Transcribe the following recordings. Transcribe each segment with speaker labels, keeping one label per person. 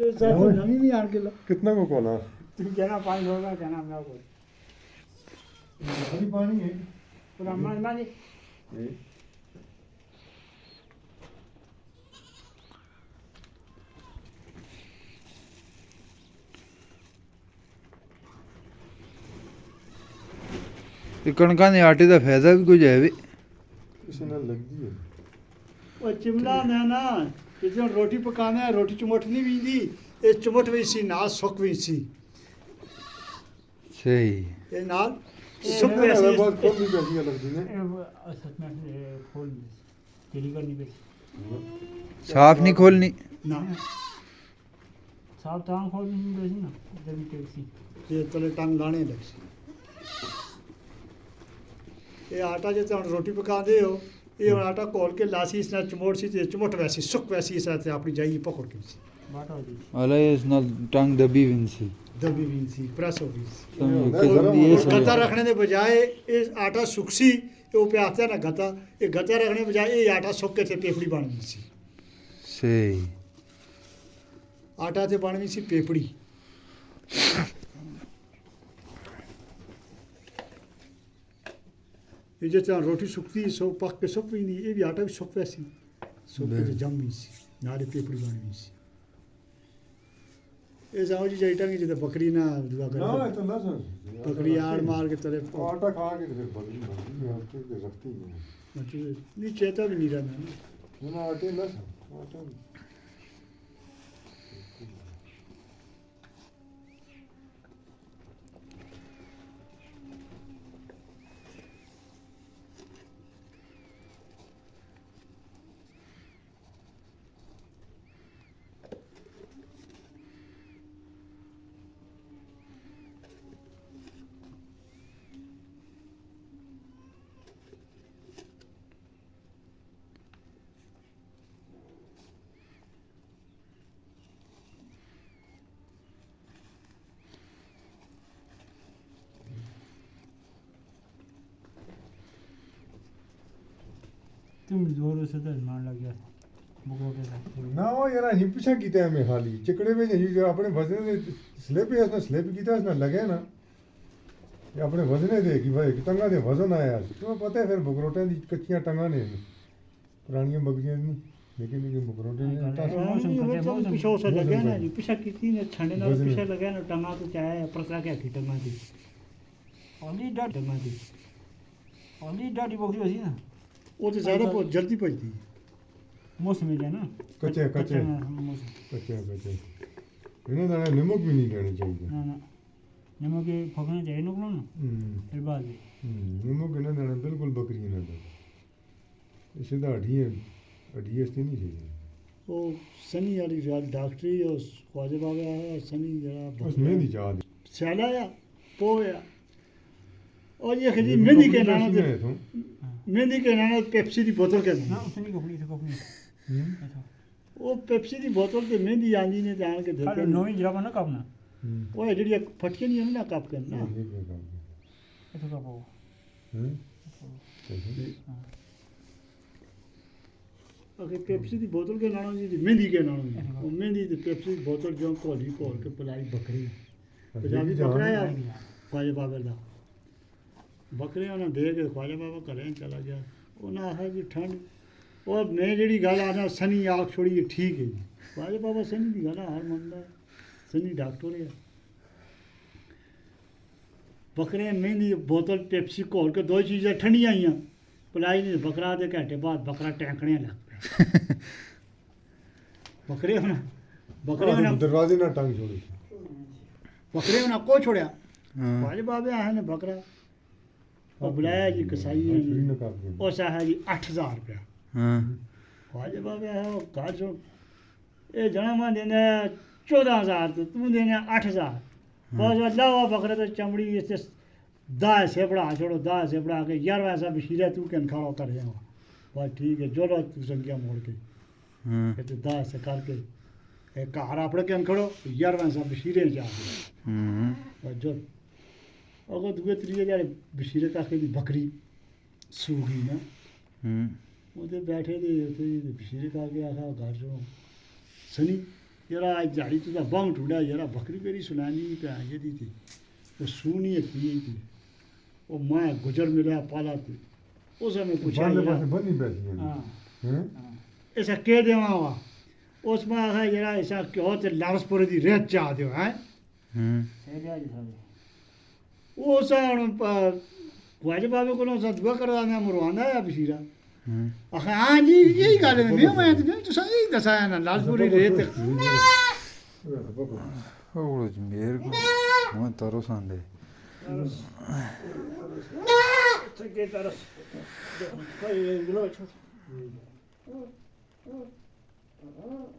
Speaker 1: नवी भी आन के लो
Speaker 2: कितना को कोना
Speaker 1: तुम कहना पानी होगा कहना हम लोग
Speaker 2: अभी पानी है
Speaker 1: पूरा मान मान
Speaker 3: ਤੇ ਕਣਕਾਂ ਦੇ ਆਟੇ ਦਾ ਫਾਇਦਾ ਵੀ ਕੁਝ ਹੈ ਵੀ
Speaker 2: इसे ना लगती है
Speaker 1: वो चिमला ना ना कि जो रोटी पकाना है रोटी चुमट नहीं बींदी ये चुमट भी सी नाल सुख भी सी
Speaker 3: ਸਹੀ
Speaker 1: ये नाल सुख भी
Speaker 2: बहुत
Speaker 1: सी
Speaker 2: कम भी पैसी लगती है
Speaker 1: सच में खोल तेरी करनी पे
Speaker 3: ਸਾਫ਼ ਨਹੀਂ ਖੋਲਣੀ
Speaker 1: ना साफ टांग खोल नहीं बेसी ना जब टेक्सी ये तले टांग लाने लग सी ये आटा जो तुम रोटी पकाते हो ये हुण आटा घोल के लासी इस नाल चमोट सी ते चमोट वैसी सुख वैसी इस नाल ते अपनी जाई पकड़ के सी बाटा हो जी
Speaker 3: ਹਲੇ ਇਸ ਨਾਲ ਟੰਗ ਦਬੀ ਵੀ ਨਹੀਂ ਸੀ
Speaker 1: दबी भी सी प्रेस हो गई सी
Speaker 3: ਸਮਝ
Speaker 2: ਗਰਮ
Speaker 3: ਕੇ
Speaker 2: ਹੋ
Speaker 3: ਇਹ
Speaker 2: ਗਿਆ।
Speaker 1: गत्ता
Speaker 3: ਸਮਝ
Speaker 1: रखने के बजाय ये आटा सुखसी तो पे आता है ना गत्ता ये गत्ता रखने के बजाय ये आटा सुख के थे पेपड़ी बन गई सी
Speaker 3: ਸਹੀ
Speaker 1: आटा थे बन गई सी पेपड़ी ये जो तरह रोटी सुखती सो पक के सुख भी नहीं ये भी आटा भी सुख वैसी सुख के जम गई सी नाले पेपड़ी बन गई सी ये जाओ जी जाइटा की जिते बकरी ना दुआ
Speaker 2: ना
Speaker 1: कर
Speaker 2: तो ना सर
Speaker 1: बकरी आड़ मार के तले
Speaker 2: आटा खा के फिर बदली बदली आटे के रखती है
Speaker 1: नहीं चेता भी नहीं रहना ना
Speaker 2: ना आटे ना सर आटा
Speaker 1: तुम जोर से तो मान लग गया बुकोटे का
Speaker 2: ना वो यार नहीं पीछा कीता है मैं खाली चिकड़े में नहीं जो अपने वजन ने स्लिप है उसने स्लिप कीता उसने लगे ना ये अपने वजने दे कि भाई टंगा दे वजन आया तुम्हें पता है फिर बुकरोटे दी कच्चियां टंगा ने पुरानियां बकरियां नहीं लेकिन बुकरोटे ने
Speaker 1: पीछे से लगे ना जी पीछे कितनी ने ठंडे ना पीछे लगे ना टंगा तो चाहे प्रसा क्या की टंगा थी ओली डा टंगा थी ओली डाडी बकरी होती ना वो तो ज्यादा बहुत जल्दी पचती मौसम में ना
Speaker 2: कच्चे कच्चे
Speaker 1: मौसम
Speaker 2: कच्चे कच्चे इन्हें दाने नमक भी नहीं डालने चाहिए
Speaker 1: ना ना नमक के फकना चाहिए ना फिर बाद
Speaker 2: नमक इन्हें दाने बिल्कुल बकरी ना दे इसे तो अड़ी ऐसी नहीं चाहिए
Speaker 1: वो सनी वाली डॉक्टरी और ख्वाजा बाबा आया सनी जरा
Speaker 2: उसमें नहीं चाह
Speaker 1: स्याला या पोया और ये खजी मेहंदी के नाना
Speaker 2: तो
Speaker 1: मेहंदी के नाना पेप्सी की बोतल के
Speaker 4: ना उसने कपड़ी से कपड़ी अच्छा
Speaker 1: वो पेप्सी की बोतल ते मेहंदी आंदी ने जान के
Speaker 4: अरे
Speaker 1: देखो
Speaker 4: नोई जरा ना कापना
Speaker 1: वो है जड़ी फटके नहीं है ना कप के ना
Speaker 4: ऐसा का पाओ
Speaker 1: अगर पेप्सी की बोतल के नाना जी मेहंदी के नाना जी वो मेहंदी ते पेप्सी की बोतल जो कोली कोल के पिलाई बकरी पंजाबी बकरा है ख्वाजा बाबा दा बकरे उन्हें दे के ख्वाजा बाबा घरें चला गया उन्हें आखा कि ठंड और मैं जी गल आना सनी आख छोड़ी ठीक है जी ख्वाजा बाबा सनी की गल हर मनता है सनी डॉक्टर है बकरे मेहंदी बोतल पेप्सी घोल के दो चीज़ें ठंडियां आईयां पिलाई नहीं बकरा दे घंटे बाद बकरा टैंकने लग पिया बकरे उन्हें
Speaker 2: दरवाजे ना टंग छोड़ी
Speaker 1: बकरे उन्हें को छोड़िया
Speaker 3: ਹਾਂ
Speaker 1: ख्वाजा बाबे आए ने बकरा और बुलाया जी कसाई ने
Speaker 2: फ्री
Speaker 1: जी
Speaker 2: ना कर दे
Speaker 1: उस आया जी 8000 रुपया
Speaker 3: ਹਾਂ
Speaker 1: ख्वाजा बाबे आया वो घर सो ये जना मैं देना 14000 तो तू देना 8000 बस अल्लाह वो बकरे तो चमड़ी इससे दाह से बड़ा छोड़ो दाह से बड़ा के 11 ऐसा बशीरा तू कन खाओ कर जाओ बस ठीक है जो लो तू संख्या मोड़ के
Speaker 3: ਹਾਂ
Speaker 1: ये तो दाह से करके एक घर अपने कन खड़ो 11 ऐसा बशीरे जा
Speaker 3: ਹੂੰ
Speaker 1: बस जो अगर दुए त्रिए जाड़े बशीरे काके दी बकरी सू गई ना
Speaker 3: ਹੂੰ
Speaker 1: ਉਹਦੇ ਬੈਠੇ ਦੇ ਉੱਥੇ ਬਸ਼ੀਰ ਖਾ ਕੇ ਆਖਾ ਘਰ ਚੋਂ ਸਨੀ जरा झाड़ी तुझा बांग ठुड़ा जरा बकरी पेरी सुनानी पे आगे दी थी वो सूनी थी थी वो मैं गुजर मिला पाला थी उस समय पूछा
Speaker 2: ਬਾਹਰਲੇ
Speaker 1: जरा,
Speaker 2: ਪਾਸੇ ਬੰਨੀ ਬੈਠੀ ਹੈ
Speaker 4: हाँ
Speaker 2: ਹੈਂ?
Speaker 4: हाँ
Speaker 1: ऐसा कह देवा हुआ उसमें आखा जरा ऐसा क्यों ते लारसपुर दी रेत चाह दियो है
Speaker 3: ਹੂੰ
Speaker 4: सही है जी सारे
Speaker 1: वो सन ख्वाजा बाबे को सा दुआ करदा मैं मरवांदा है बशीरा
Speaker 3: ਹੂੰ
Speaker 1: आखा हाँ जी यही गल है मैं तो सही दसाया ना लालपुरी रेत
Speaker 3: ਉਹ ਜਮੇਰ ਕੋ ਮੈਂ ਤਰੋ ਸੰਦੇ
Speaker 1: के तरस कोई गिलो छोड़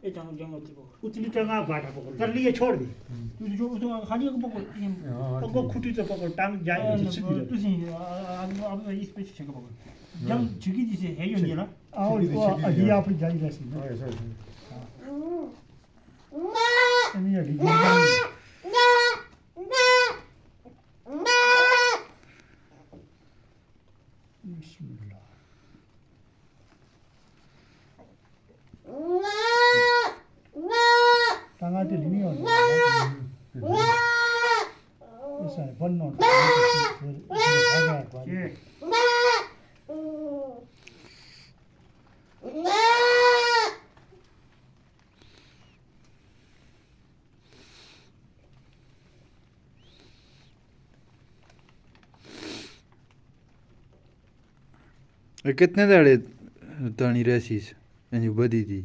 Speaker 4: ये जंगल जंगल की पकड़
Speaker 1: उतली टंगा बाटा पकड़ कर लिए छोड़ दी
Speaker 4: तू जो तो खाली को पकड़
Speaker 2: ਹਾਂ
Speaker 1: तो वो खुटी तो पकड़ टांग जाए सीधी
Speaker 4: तू सी अब इस पे छक पकड़ जंग छिकी जिसे है जो नहीं ना
Speaker 1: आओ
Speaker 2: सीधी
Speaker 1: वो
Speaker 2: सीधी
Speaker 1: अभी
Speaker 2: जा।
Speaker 1: आप जाई जैसी
Speaker 2: ਹਾਂ ਐਸਾ ਹੀ।
Speaker 1: नहीं अड़ी बिस्मिल्लाह टांगा ढिली नहीं होनी ऐसा है बनना
Speaker 4: ये
Speaker 3: ਇਹ ਕਿੰਨੇ ਦਿਹਾੜੇ ਤਾਣੀ ਰਹਿਸੀ ਇੰਨੀ ਵਧੀ ਦੀ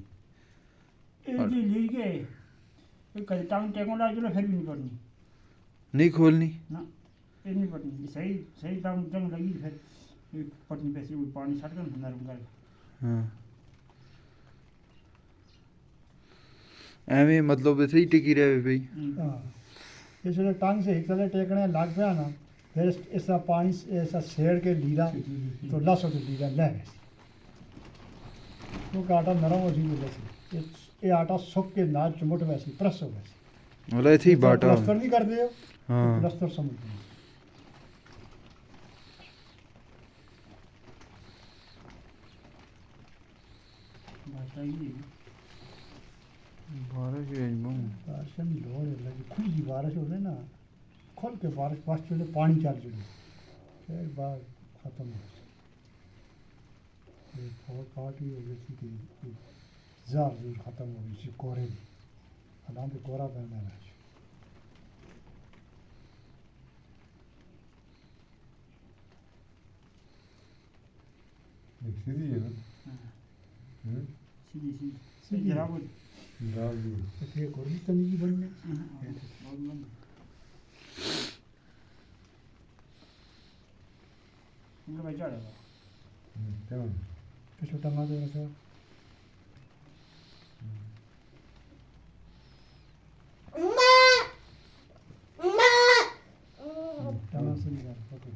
Speaker 4: ये जी ले गए ये कल टांग टेक्नोलॉजी लो फिर भी नहीं पड़नी
Speaker 3: ਨਹੀਂ ਖੋਲਣੀ
Speaker 4: ना ये नहीं पड़नी सही सही टांग जंग लगी फिर ये पटनी पैसे वो पानी छट कर नरम कर
Speaker 3: ਹਾਂ ਐਵੇਂ ਮਤਲਬ ਇੱਥੇ ਹੀ ਟਿਕੀ ਰਹੇ ਪਈ
Speaker 1: हाँ इसलिए टांग से एक तरह टेकने लग पाया ना फिर ऐसा पानी ऐसा सेड़ के लीरा तो लस तो लीरा ले गए वो आटा नरम हो सी वैसे ये आटा सुख के नाल चुमट वैसी प्रस हो वैसी
Speaker 3: ਮਤਲਬ ਇੱਥੇ ਹੀ ਬਾਟਾ
Speaker 1: प्लस्तर नहीं करते हो
Speaker 3: ਹਾਂ
Speaker 1: प्लस्तर समझते हैं
Speaker 4: बताइए
Speaker 3: ਬਾਰਿਸ਼ ਹੀ ਆਈ ਮੂੰ
Speaker 1: बारिश में लोड़ है लगी खुली की बारिश हो ना खोल के बारिश पास चले पानी चल चले फिर बार खत्म हो गई बहुत पार्टी हो गई थी कि जार जरूर खत्म हो गई थी कोरे में हालांकि कोरा पहना है
Speaker 2: एक सीधी है ना हैं?
Speaker 4: सीधी सीधी
Speaker 1: सीधी।
Speaker 4: जरा वो
Speaker 2: लाल भी
Speaker 1: तो फिर कोरी तंगी बनने
Speaker 4: बहुत लंबी इनका भाई चढ़ेगा
Speaker 2: क्या
Speaker 1: तो छोटा मार दे रहा टाना से निकाल पकड़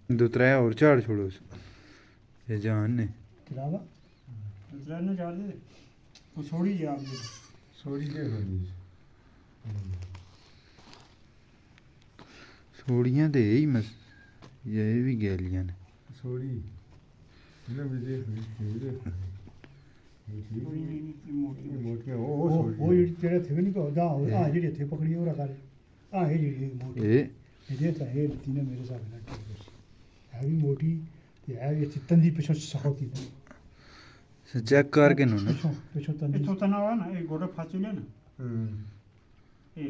Speaker 3: दो त्रै और झाड़ छोड़ो ये जान ने
Speaker 1: किरावा
Speaker 4: दूसरा ने चार दे वो छोड़ी जी आप
Speaker 2: सोड़ी के होनी
Speaker 3: सोड़ियां ते ही मस ये भी गैलियां ने
Speaker 2: सोड़ी इन्हें भी देख ली
Speaker 4: छोड़ी नहीं नहीं मोटी
Speaker 2: मोटियां वो
Speaker 1: वो
Speaker 2: सोड़ी
Speaker 1: जेड़े थे नहीं को जा आ जेड़े थे पकड़ी और कर आ ये जेड़ी मोटी
Speaker 3: ए
Speaker 1: ये तो है तीनों मेरे साथ ना है भी मोटी ये है ये तंदी पिछो सखोती
Speaker 3: चेक करके नो ना
Speaker 1: पिछो पिछो तंदी
Speaker 4: ये तो तना हुआ ना ये गोड़ा फांसी ले ना ये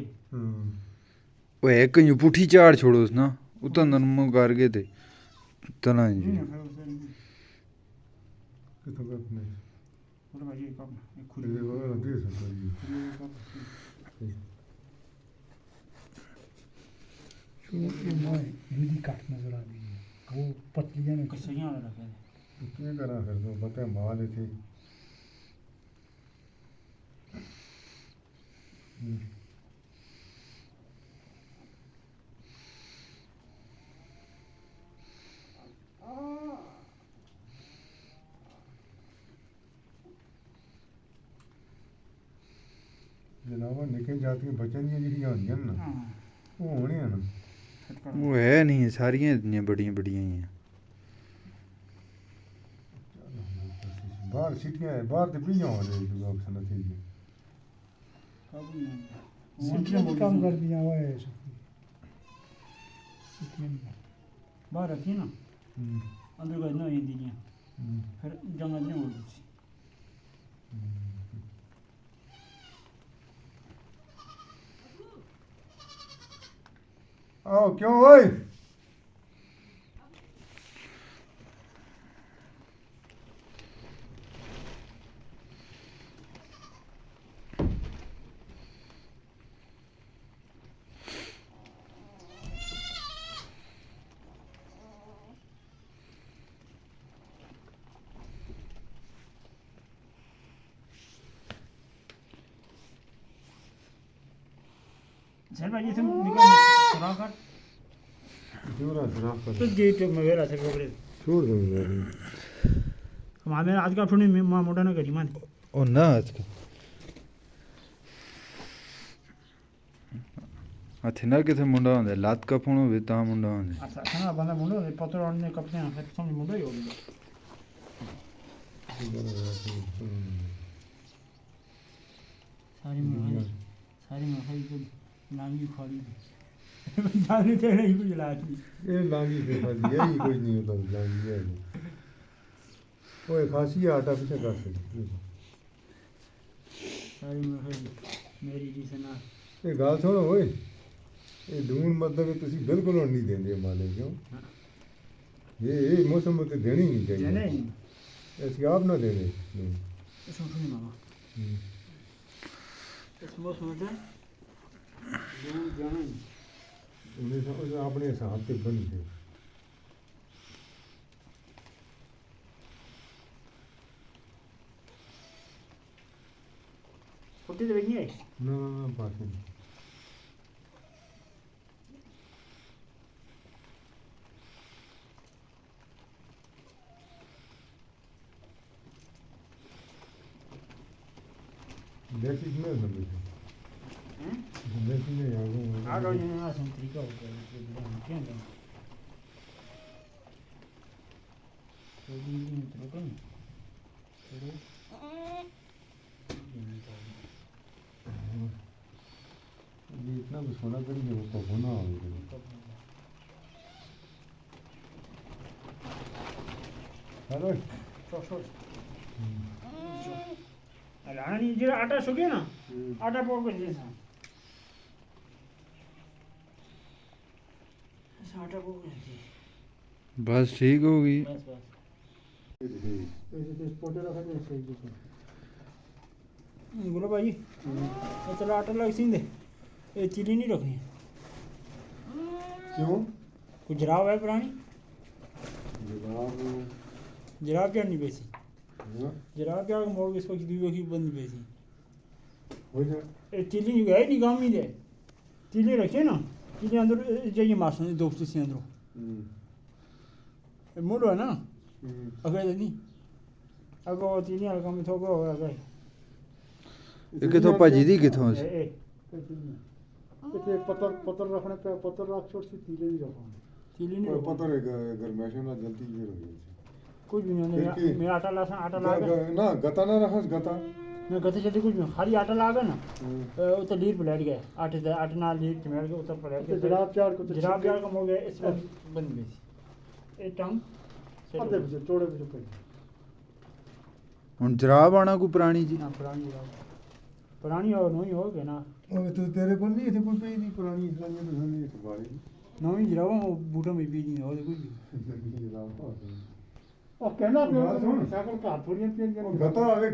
Speaker 3: वो एक यूं पुठी झाड़ छोड़ो ना उतना नरम करके ते तना
Speaker 4: नहीं
Speaker 3: जी
Speaker 4: ना फिर उसे
Speaker 2: कितना करने
Speaker 4: गोड़ा भाई ये कब ये खुद
Speaker 2: ये वो दे सकता है
Speaker 1: ये मोय हिंदी काट नजर आ रही है वो पतलियां ने
Speaker 4: कैसे यहाँ रखा है
Speaker 2: क्या करा फिर तो पता माल थी जनाब निके जातियां बचन दियां जेह्ड़ियां होंदियां ना
Speaker 4: हाँ
Speaker 2: ਉਹ ਹੋਣੇ ਆ ਨਾ
Speaker 3: ਉਹ ਹੈ ਨਹੀਂ ਸਾਰੀਆਂ ਇੰਨੀਆਂ ਬੜੀਆਂ ਬੜੀਆਂ ਹੀ ਆ
Speaker 2: ਬਾਹਰ ਸਿੱਟੀਆਂ ਬਾਹਰ ਤੇ ਪਈਆਂ ਹੋਣੇ ਜੋ ਆਪਸ਼ਨ નથી ਜੀ
Speaker 4: ਕਾਬੂ ਨਹੀਂ
Speaker 1: सीटियां भी काम कर दिया हुआ है
Speaker 4: बाहर रखी ना अंदर गए ना ये दिनिया फिर जंगल नहीं हो गई
Speaker 2: आओ क्यों ओए
Speaker 4: चल भाई ये तुम निकल सुना कर
Speaker 2: जोरा खराब कर
Speaker 4: तो गेट में वेला से पकड़े
Speaker 2: छोड़ दो यार
Speaker 4: हमारे आज का फुनी मां मोटा ना करी मान
Speaker 3: ਉਹ ਨਾ ਅੱਜ ਹੱਥੇ ਨਾ ਕਿਥੇ ਮੁੰਡਾ ਹੁੰਦਾ ਲੱਤ ਕਪਣ ਹੋਵੇ ਤਾਂ ਮੁੰਡਾ ਹੁੰਦਾ
Speaker 4: अच्छा खाना बंदा मुंडो पत्थर और ने कपड़े हैं फिर समझ मुंडो ही हो गया सारी में खाई तो नांगी खाली जाने तेरे ही कुछ लाती
Speaker 2: ये लांगी पे फंसी है ही कुछ नहीं होता लांगी है ओए खासी आटा पीछे कर सकते
Speaker 4: सारी में खाई मेरी जी से ना
Speaker 2: ये गाल सुनो ओए ये ढूंढ मतलब ਤੁਸੀਂ ਬਿਲਕੁਲ ਹੁਣ ਨਹੀਂ ਦਿੰਦੇ ਮਾਲੇ ਕਿਉਂ ਇਹ ਮੌਸਮ ਤੇ ਦੇਣੀ ਨਹੀਂ
Speaker 4: जाने
Speaker 2: ਚਾਹੀਏ
Speaker 4: ही
Speaker 2: ਅਸੀਂ ਆਪ ਨਾ ਦੇਣੇ
Speaker 4: इसमें सुनी मामा इसमें सुनते जाना ही
Speaker 2: ਉਹਨੇ ਆਪਣੇ ਹਿਸਾਬ ਤੇ ਬਣੀ ਦੇ
Speaker 4: फुटी तो नहीं है
Speaker 2: ਨਾ ਬਾਤ ਨਹੀਂ देखी नहीं समझे
Speaker 4: हैं
Speaker 2: देखी नहीं
Speaker 4: आ
Speaker 2: आगो
Speaker 4: रहा है ना संतरी का हो गया ये बुरा क्या है तो दिन तो कम चलो
Speaker 2: ये इतना भी सोना करेंगे वो कब होना होगा हेलो
Speaker 4: लाना नहीं जो आटा सूखे ना आटा पोक कर जैसा ऐसा आटा पोक कर
Speaker 3: ਬਸ ਠੀਕ ਹੋ ਗਈ
Speaker 4: बस बस
Speaker 1: ऐसे तो पोटे रखा जाए सही जैसे
Speaker 4: बोलो भाई ये चलो आटा लग सी दे ये चीनी नहीं रखनी
Speaker 2: क्यों
Speaker 4: कुछ जराब है पुरानी
Speaker 2: जवाब
Speaker 4: जराब क्या नहीं बेची
Speaker 2: हाँ,
Speaker 4: जराब क्या मोड़ के इसको दी की बंद बेची
Speaker 2: हो जा
Speaker 4: ये चीनी जो है नहीं काम ही दे चीनी रखिए ना चीनी अंदर जाइए मासन दोस्त से अंदर ये मूड है ना अगर नहीं अगर वो चीनी हल्का में थोड़ा होगा अगर
Speaker 3: ਇਹ ਕਿਥੋਂ ਭੱਜੀ ਦੀ ਕਿਥੋਂ ਸੀ
Speaker 4: ए
Speaker 1: इतने पत्थर पत्थर रखने पे पत्थर रख छोड़ सी तीले नहीं रखा
Speaker 4: चीनी नहीं
Speaker 2: और
Speaker 4: रखो।
Speaker 2: पता रहेगा गरमाशा ना जल्दी ये हो गई
Speaker 4: कुछ भी नहीं
Speaker 2: फिर की?
Speaker 4: मैं आटा लासा आटा ला के
Speaker 2: ना गता ना रखा गता
Speaker 4: मैं गते चलते कुछ नहीं खाली आटा ला के ना उतर लीर पे लेट गए आटे ना लीर चमेड़ के उतर पर लेट
Speaker 1: तो
Speaker 4: गए
Speaker 1: जराब चार को तो
Speaker 4: जराब यार कम हो गए इस पर बंद गई ये टंग
Speaker 1: आधे बजे चौड़े बजे पे
Speaker 3: ਹੁਣ ਜਰਾਬ ਆਣਾ ਕੋਈ ਪੁਰਾਣੀ ਜੀ
Speaker 4: ना पुरानी जराब पुरानी और नई हो गए ना
Speaker 2: और तो तेरे को नहीं थे कोई पे नहीं पुरानी इस्लामियत तो नहीं है बारी
Speaker 4: नई जराब वो बूटा में भी नहीं हो कुछ
Speaker 1: और कहना
Speaker 2: बात सुन।
Speaker 1: साइकिल का थोड़ी पे
Speaker 2: गता आवे